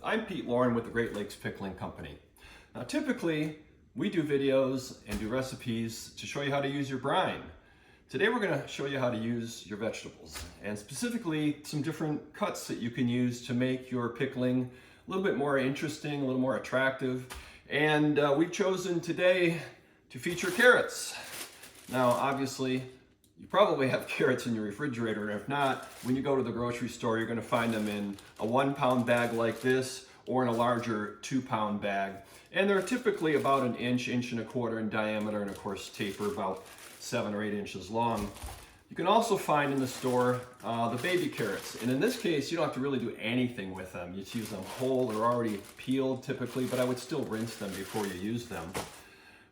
I'm Pete Lauren with the Great Lakes Pickling Company. Now typically we do videos and do recipes to show you how to use your brine. Today we're going to show you how to use your vegetables, and specifically some different cuts that you can use to make your pickling a little bit more interesting, a little more attractive. And we've chosen today to feature carrots. Now obviously you probably have carrots in your refrigerator, and if not, when you go to the grocery store, you're going to find them in a 1-pound bag like this or in a larger 2-pound bag. And they're typically about an inch, inch and a quarter in diameter, and of course taper about 7 or 8 inches long. You can also find in the store the baby carrots, and in this case you don't have to really do anything with them. You just use them whole or already peeled typically, but I would still rinse them before you use them.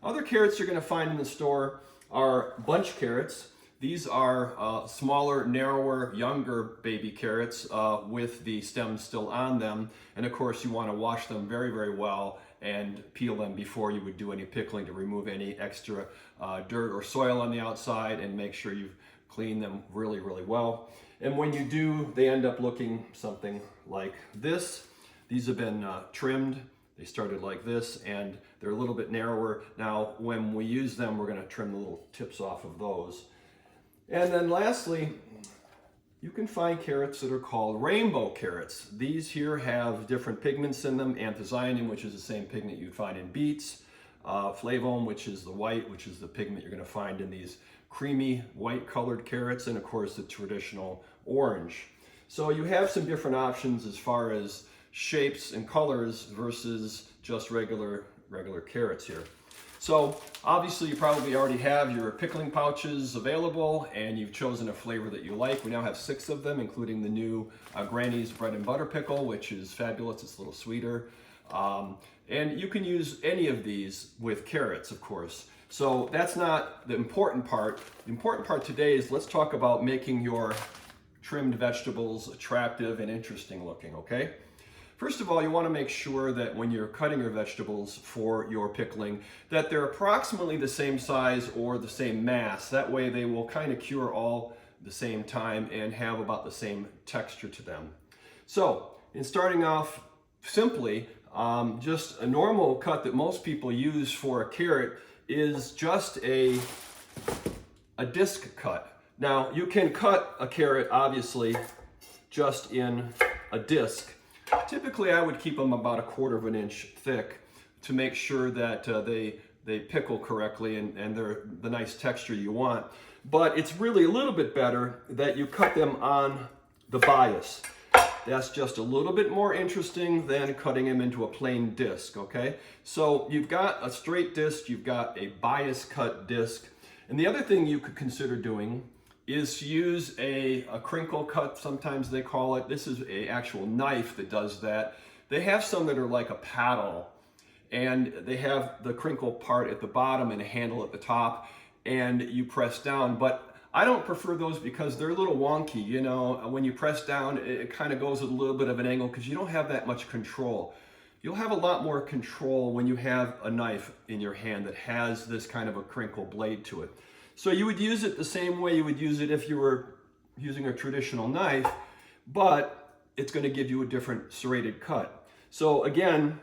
Other carrots you're going to find in the store are bunch carrots. These are smaller, narrower, younger baby carrots with the stems still on them. And of course you want to wash them very, very well and peel them before you would do any pickling to remove any extra dirt or soil on the outside and make sure you've cleaned them really, really well. And when you do, they end up looking something like this. These have been trimmed. They started like this and they're a little bit narrower. Now when we use them, we're going to trim the little tips off of those. And then lastly, you can find carrots that are called rainbow carrots. These here have different pigments in them: anthocyanin, which is the same pigment you'd find in beets, flavone, which is the white, which is the pigment you're going to find in these creamy white colored carrots, and of course the traditional orange. So you have some different options as far as shapes and colors versus just regular carrots here. So obviously you probably already have your pickling pouches available and you've chosen a flavor that you like. We now have 6 of them, including the new Granny's bread and butter pickle, which is fabulous. It's a little sweeter. And you can use any of these with carrots, of course. So that's not the important part. The important part today is let's talk about making your trimmed vegetables attractive and interesting looking, okay? First of all, you want to make sure that when you're cutting your vegetables for your pickling, that they're approximately the same size or the same mass. That way they will kind of cure all the same time and have about the same texture to them. So, in starting off simply, just a normal cut that most people use for a carrot is just a disc cut. Now, you can cut a carrot, obviously, just in a disc. Typically, I would keep them about 1/4 inch thick to make sure that they pickle correctly and they're the nice texture you want. But it's really a little bit better that you cut them on the bias. That's just a little bit more interesting than cutting them into a plain disc, okay? So you've got a straight disc, you've got a bias cut disc. And the other thing you could consider doing is to use a crinkle cut, sometimes they call it. This is an actual knife that does that. They have some that are like a paddle, and they have the crinkle part at the bottom and a handle at the top, and you press down. But I don't prefer those because they're a little wonky. You know, when you press down, it kind of goes at a little bit of an angle because you don't have that much control. You'll have a lot more control when you have a knife in your hand that has this kind of a crinkle blade to it. So you would use it the same way you would use it if you were using a traditional knife, but it's going to give you a different serrated cut. So again,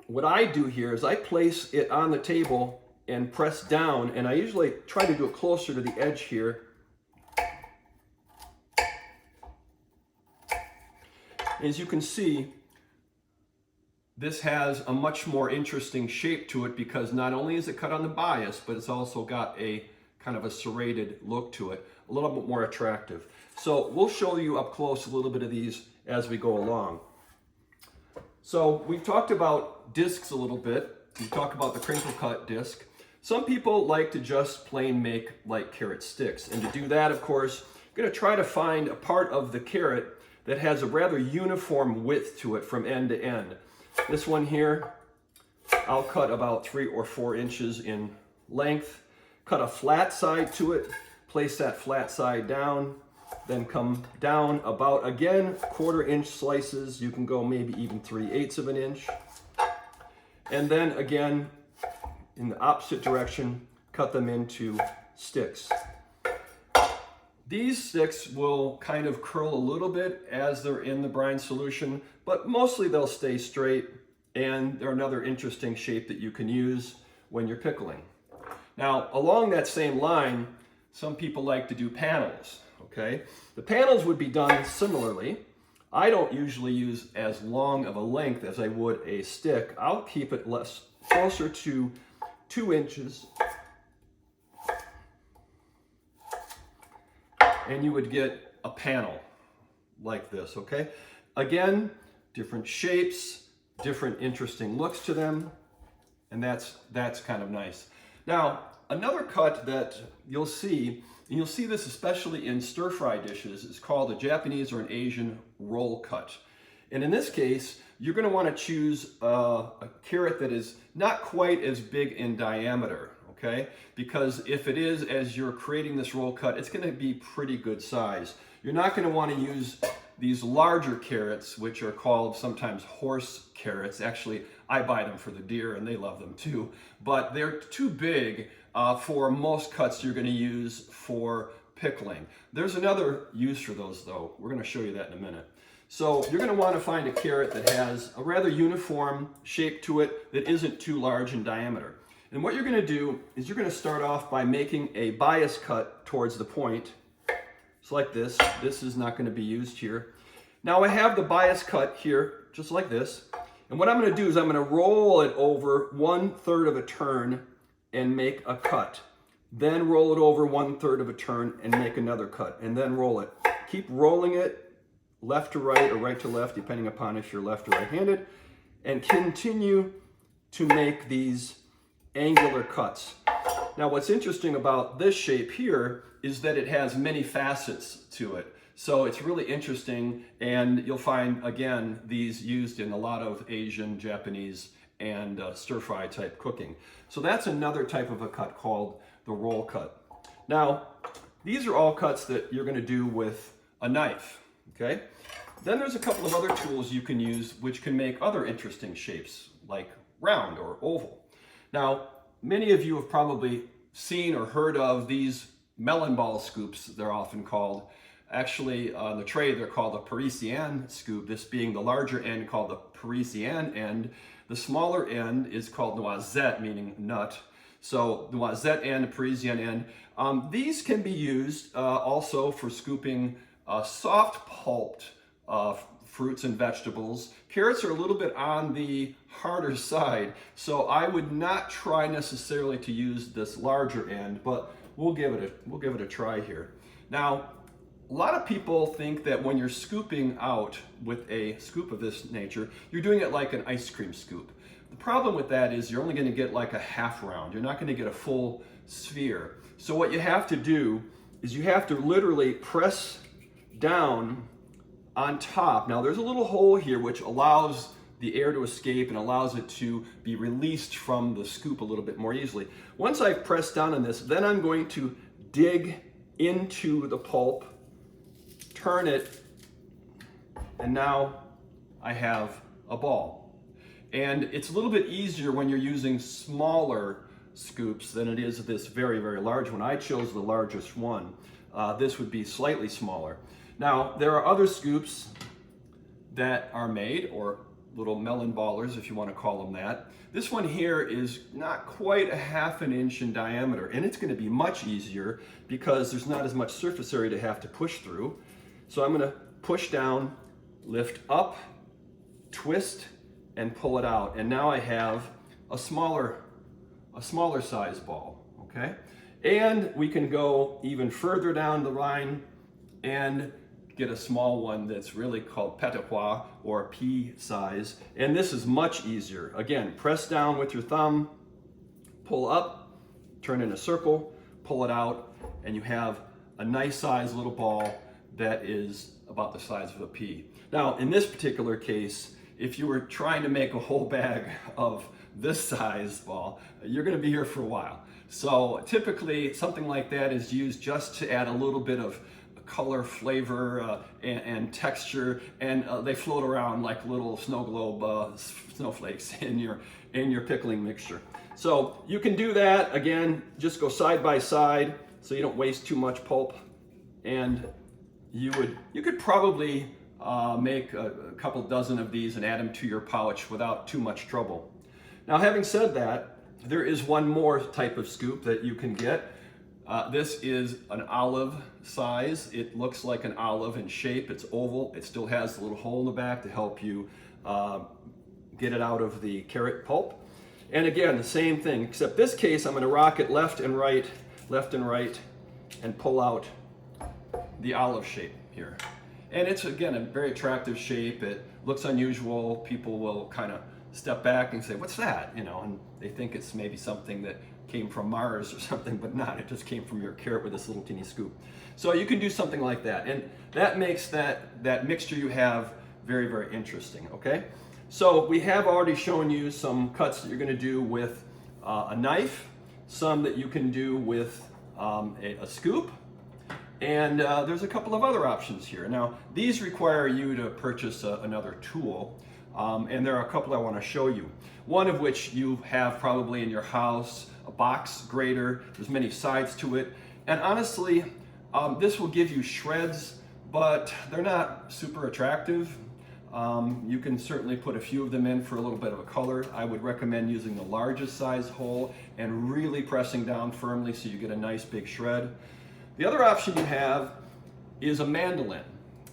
what I do here is I place it on the table and press down, and I usually try to do it closer to the edge here. As you can see, this has a much more interesting shape to it because not only is it cut on the bias, but it's also got a kind of a serrated look to it, a little bit more attractive. So we'll show you up close a little bit of these as we go along. So we've talked about discs a little bit. We talked about the crinkle cut disc. Some people like to just plain make like carrot sticks. And to do that, of course, you're going to try to find a part of the carrot that has a rather uniform width to it from end to end. This one here, I'll cut about 3 or 4 inches in length. Cut a flat side to it, place that flat side down, then come down about, again, 1/4 inch slices. You can go maybe even 3/8 of an inch. And then again, in the opposite direction, cut them into sticks. These sticks will kind of curl a little bit as they're in the brine solution, but mostly they'll stay straight, and they're another interesting shape that you can use when you're pickling. Now, along that same line, some people like to do panels, okay? The panels would be done similarly. I don't usually use as long of a length as I would a stick. I'll keep it closer to 2 inches. And you would get a panel like this, okay? Again, different shapes, different interesting looks to them, and that's kind of nice. Now, another cut that you'll see, and you'll see this especially in stir-fry dishes, is called a Japanese or an Asian roll cut. And in this case, you're going to want to choose a carrot that is not quite as big in diameter, okay? Because if it is, as you're creating this roll cut, it's going to be pretty good size. You're not going to want to use these larger carrots, which are called sometimes horse carrots. Actually, I buy them for the deer and they love them too, but they're too big for most cuts you're going to use for pickling. There's another use for those though. We're going to show you that in a minute. So you're going to want to find a carrot that has a rather uniform shape to it that isn't too large in diameter. And what you're going to do is you're going to start off by making a bias cut towards the point. It's like this. This is not going to be used here. Now I have the bias cut here, just like this. And what I'm going to do is I'm going to roll it over 1/3 of a turn and make a cut. Then roll it over 1/3 of a turn and make another cut. And then roll it. Keep rolling it left to right or right to left, depending upon if you're left or right-handed. And continue to make these angular cuts. Now what's interesting about this shape here is that it has many facets to it. So it's really interesting, and you'll find, again, these used in a lot of Asian, Japanese, and stir-fry type cooking. So that's another type of a cut called the roll cut. Now, these are all cuts that you're going to do with a knife, okay? Then there's a couple of other tools you can use which can make other interesting shapes, like round or oval. Now, many of you have probably seen or heard of these melon ball scoops, they're often called. Actually, on the tray, they're called a Parisienne scoop, this being the larger end called the Parisienne end. The smaller end is called noisette, meaning nut. So noisette end, Parisienne end. These can be used also for scooping soft pulped fruits and vegetables. Carrots are a little bit on the harder side, so I would not try necessarily to use this larger end, but we'll give it a try here. Now, a lot of people think that when you're scooping out with a scoop of this nature, you're doing it like an ice cream scoop. The problem with that is you're only going to get like a half round. You're not going to get a full sphere. So what you have to do is you have to literally press down on top. Now there's a little hole here which allows the air to escape and allows it to be released from the scoop a little bit more easily. Once I've pressed down on this, then I'm going to dig into the pulp, turn it, and now I have a ball. And it's a little bit easier when you're using smaller scoops than it is this very, very large one. I chose the largest one. This would be slightly smaller. Now, there are other scoops that are made, or little melon ballers, if you want to call them that. This one here is not quite a 1/2 inch in diameter, and it's going to be much easier because there's not as much surface area to have to push through. So I'm going to push down, lift up, twist, and pull it out. And now I have a smaller size ball, okay? And we can go even further down the line and get a small one that's really called petit pois, or pea size. And this is much easier. Again, press down with your thumb, pull up, turn in a circle, pull it out, and you have a nice size little ball that is about the size of a pea. Now, in this particular case, if you were trying to make a whole bag of this size ball, you're going to be here for a while. So typically something like that is used just to add a little bit of color, flavor, and texture, and they float around like little snow globe snowflakes in your pickling mixture. So you can do that. Again, just go side by side so you don't waste too much pulp, And you could probably make a couple dozen of these and add them to your pouch without too much trouble. Now, having said that, there is one more type of scoop that you can get. This is an olive size. It looks like an olive in shape. It's oval. It still has a little hole in the back to help you get it out of the carrot pulp. And again, the same thing, except this case, I'm going to rock it left and right, and pull out the olive shape here. And it's, again, a very attractive shape. It looks unusual. People will kind of step back and say, what's that? You know, and they think it's maybe something that came from Mars or something, but not. It just came from your carrot with this little teeny scoop. So you can do something like that. And that makes that mixture you have very, very interesting, okay? So we have already shown you some cuts that you're going to do with a knife, some that you can do with a scoop, and there's a couple of other options here. Now, these require you to purchase another tool, and there are a couple I want to show you. One of which you have probably in your house, a box grater. There's many sides to it, and honestly, this will give you shreds, but they're not super attractive. You can certainly put a few of them in for a little bit of a color. I would recommend using the largest size hole and really pressing down firmly so you get a nice big shred. The other option you have is a mandolin.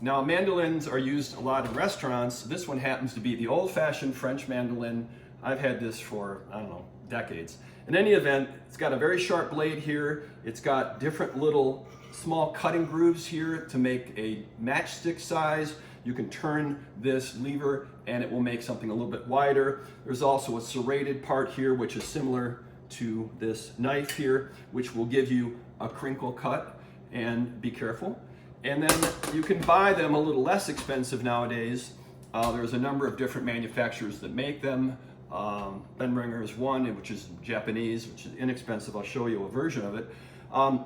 Now, mandolins are used a lot in restaurants. This one happens to be the old-fashioned French mandolin. I've had this for, I don't know, decades. In any event, it's got a very sharp blade here. It's got different little small cutting grooves here to make a matchstick size. You can turn this lever and it will make something a little bit wider. There's also a serrated part here, which is similar to this knife here, which will give you a crinkle cut, and be careful. And then you can buy them a little less expensive nowadays. There's a number of different manufacturers that make them. Benringer is one, which is Japanese, which is inexpensive. I'll show you a version of it.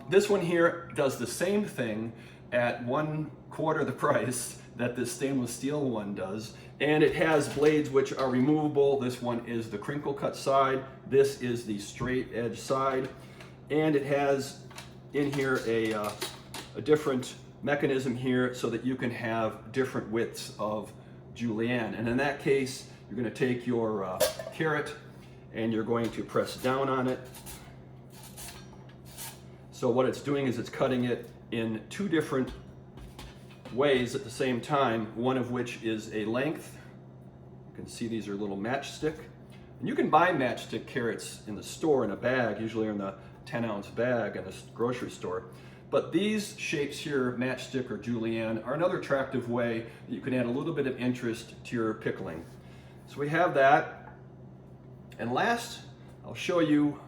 This one here does the same thing at 1/4 the price that this stainless steel one does, and it has blades which are removable. This one is the crinkle cut side, this is the straight edge side, and it has in here a different mechanism here so that you can have different widths of julienne. And in that case, you're going to take your carrot and you're going to press down on it. So what it's doing is it's cutting it in two different ways at the same time, one of which is a length. You can see these are little matchstick. And you can buy matchstick carrots in the store in a bag, usually in the 10-ounce bag at a grocery store. But these shapes here, matchstick or julienne, are another attractive way that you can add a little bit of interest to your pickling. So we have that. And last, I'll show you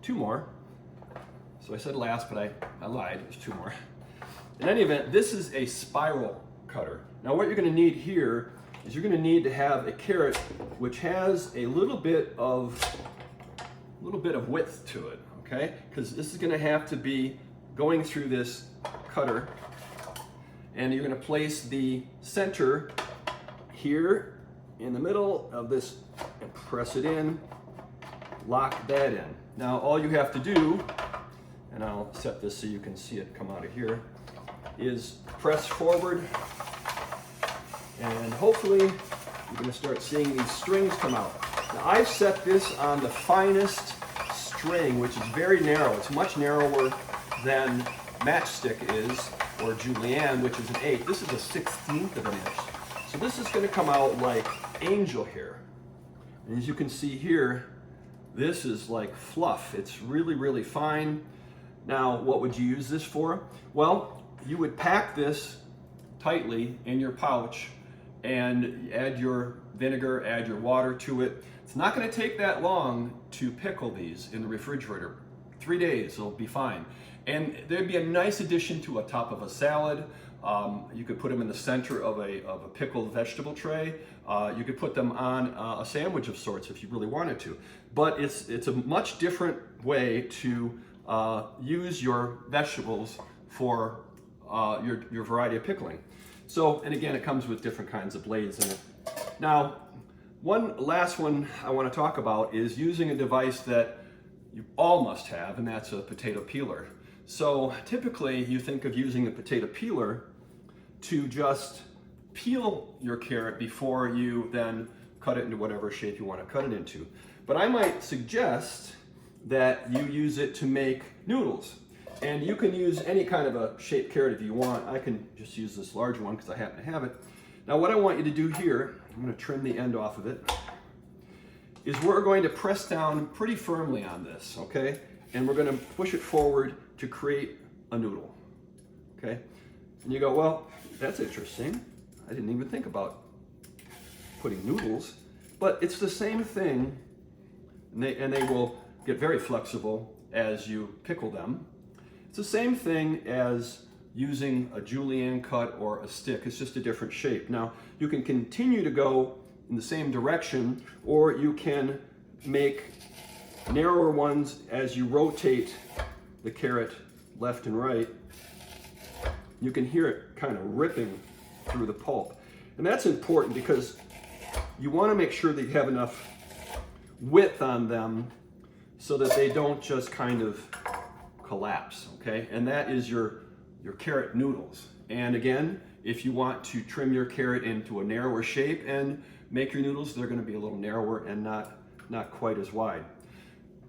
two more. So I said last, but I lied, there's two more. In any event, this is a spiral cutter. Now what you're going to need here is you're going to need to have a carrot which has a little bit of width to it, okay? Because this is going to have to be going through this cutter, and you're going to place the center here in the middle of this and press it in, lock that in. Now all you have to do, and I'll set this so you can see it come out of here, is press forward, and hopefully you're going to start seeing these strings come out. Now I've set this on the finest string, which is very narrow. It's much narrower than matchstick is, or julienne, which is an 1/8. This is a 1/16 of an inch. So this is going to come out like angel hair. And as you can see here, this is like fluff. It's really, really fine. Now, what would you use this for? Well, you would pack this tightly in your pouch and add your vinegar, add your water to it. It's not going to take that long to pickle these in the refrigerator. 3 days, it'll be fine. And there'd be a nice addition to a top of a salad. You could put them in the center of a pickled vegetable tray. You could put them on a sandwich of sorts if you really wanted to. But it's a much different way to use your vegetables for your variety of pickling. So, and again, it comes with different kinds of blades in it. Now, one last one I want to talk about is using a device that you all must have, and that's a potato peeler. So typically you think of using a potato peeler to just peel your carrot before you then cut it into whatever shape you want to cut it into. But I might suggest that you use it to make noodles. And you can use any kind of a shaped carrot if you want. I can just use this large one because I happen to have it. Now what I want you to do here, I'm going to trim the end off of it, is we're going to press down pretty firmly on this, okay? And we're going to push it forward to create a noodle, okay? And you go, well, that's interesting. I didn't even think about putting noodles, but it's the same thing, and they will get very flexible as you pickle them. It's the same thing as using a julienne cut or a stick. It's just a different shape. Now, you can continue to go in the same direction, or you can make narrower ones as you rotate the carrot left and right. You can hear it kind of ripping through the pulp. And that's important because you want to make sure that you have enough width on them so that they don't just kind of collapse, okay? And that is your carrot noodles. And again, if you want to trim your carrot into a narrower shape and make your noodles, they're going to be a little narrower and not quite as wide.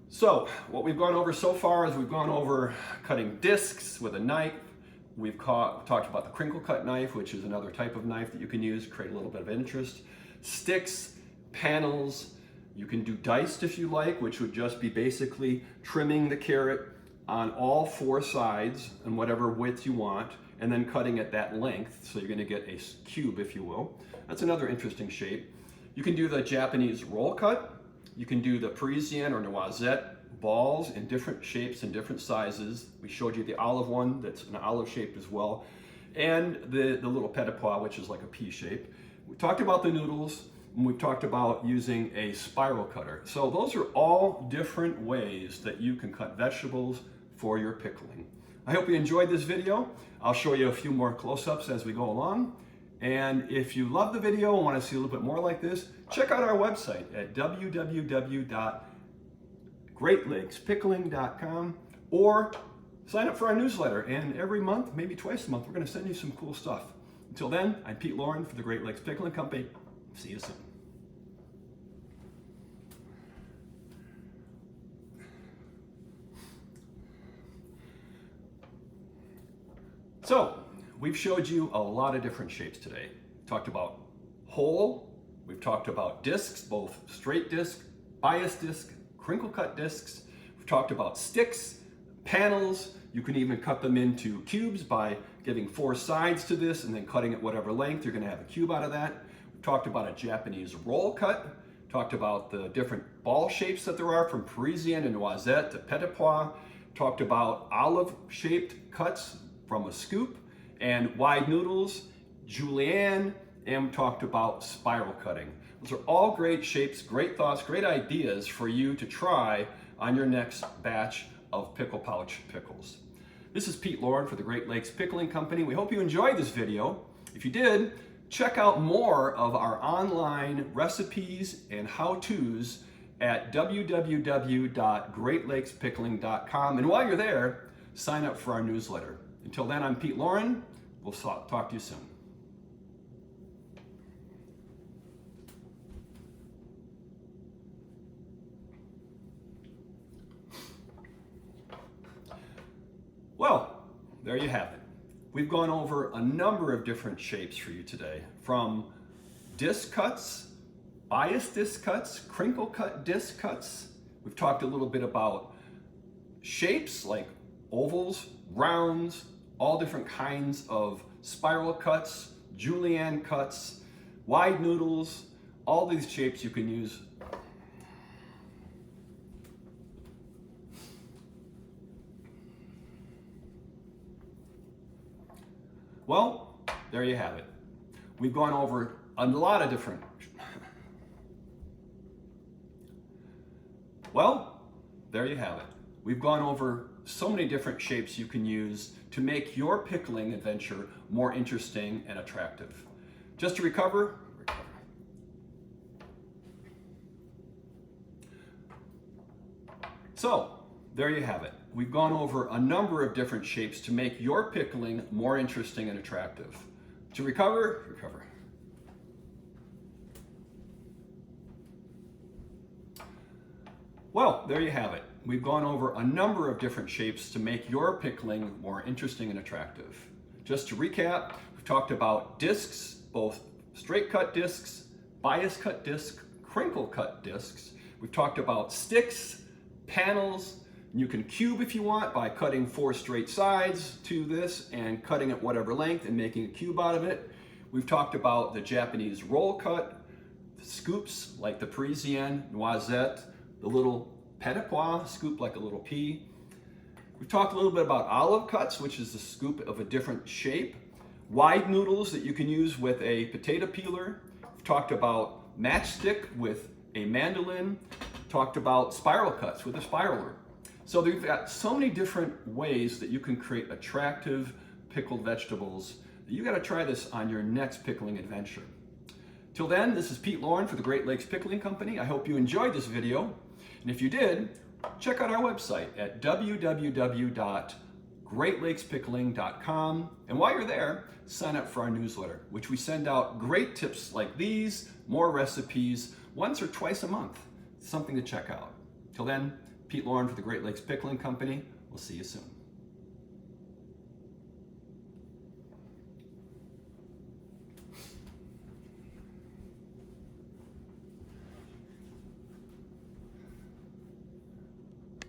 So what we've gone over so far is we've gone over cutting discs with a knife. We've talked about the crinkle cut knife, which is another type of knife that you can use to create a little bit of interest. Sticks, panels, you can do diced if you like, which would just be basically trimming the carrot on all four sides and whatever width you want, and then cutting at that length, so you're going to get a cube, if you will. That's another interesting shape. You can do the Japanese roll cut. You can do the Parisian or noisette balls in different shapes and different sizes. We showed you the olive one that's an olive shape as well, and the little petit pois, which is like a pea shape. We talked about the noodles, and we've talked about using a spiral cutter. So those are all different ways that you can cut vegetables for your pickling. I hope you enjoyed this video. I'll show you a few more close-ups as we go along. And if you love the video and want to see a little bit more like this, check out our website at www.greatlakespickling.com, or sign up for our newsletter. And every month, maybe twice a month, we're going to send you some cool stuff. Until then, I'm Pete Lauren for the Great Lakes Pickling Company. See you soon. So, we've showed you a lot of different shapes today. Talked about whole, we've talked about discs, both straight disc, bias disc, crinkle cut discs. We've talked about sticks, panels. You can even cut them into cubes by giving four sides to this and then cutting it whatever length. You're gonna have a cube out of that. We've talked about a Japanese roll cut. Talked about the different ball shapes that there are, from Parisian and noisette to petit pois. Talked about olive-shaped cuts from a scoop, and wide noodles, julienne, and we talked about spiral cutting. Those are all great shapes, great thoughts, great ideas for you to try on your next batch of pickle pouch pickles. This is Pete Lauren for the Great Lakes Pickling Company. We hope you enjoyed this video. If you did, check out more of our online recipes and how-tos at www.greatlakespickling.com. And while you're there, sign up for our newsletter. Until then, I'm Pete Lauren. We'll talk to you soon. Well, there you have it. We've gone over a number of different shapes for you today, from disc cuts, bias disc cuts, crinkle cut disc cuts. We've talked a little bit about shapes like ovals, rounds, all different kinds of spiral cuts, julienne cuts, wide noodles, all these shapes you can use. Well, there you have it. We've gone over a lot of different. Well, there you have it. We've gone over so many different shapes you can use to make your pickling adventure more interesting and attractive. Just to recover. So, there you have it. we've gone over a number of different shapes to make your pickling more interesting and attractive. To recover. Well, there you have it. We've gone over a number of different shapes to make your pickling more interesting and attractive. Just to recap, we've talked about discs, both straight cut discs, bias cut disc, crinkle cut discs. We've talked about sticks, panels. You can cube if you want by cutting 4 straight sides to this and cutting it whatever length and making a cube out of it. We've talked about the Japanese roll cut, the scoops like the Parisienne, noisette, the little petit pois, scoop like a little pea. We've talked a little bit about olive cuts, which is the scoop of a different shape. Wide noodles that you can use with a potato peeler. We've talked about matchstick with a mandolin. Talked about spiral cuts with a spiraler. So we've got so many different ways that you can create attractive pickled vegetables that you gotta try this on your next pickling adventure. Till then, this is Pete Lauren for the Great Lakes Pickling Company. I hope you enjoyed this video. And if you did, check out our website at www.greatlakespickling.com. And while you're there, sign up for our newsletter, which we send out great tips like these, more recipes, once or twice a month. Something to check out. Till then, Pete Lauren for the Great Lakes Pickling Company. We'll see you soon.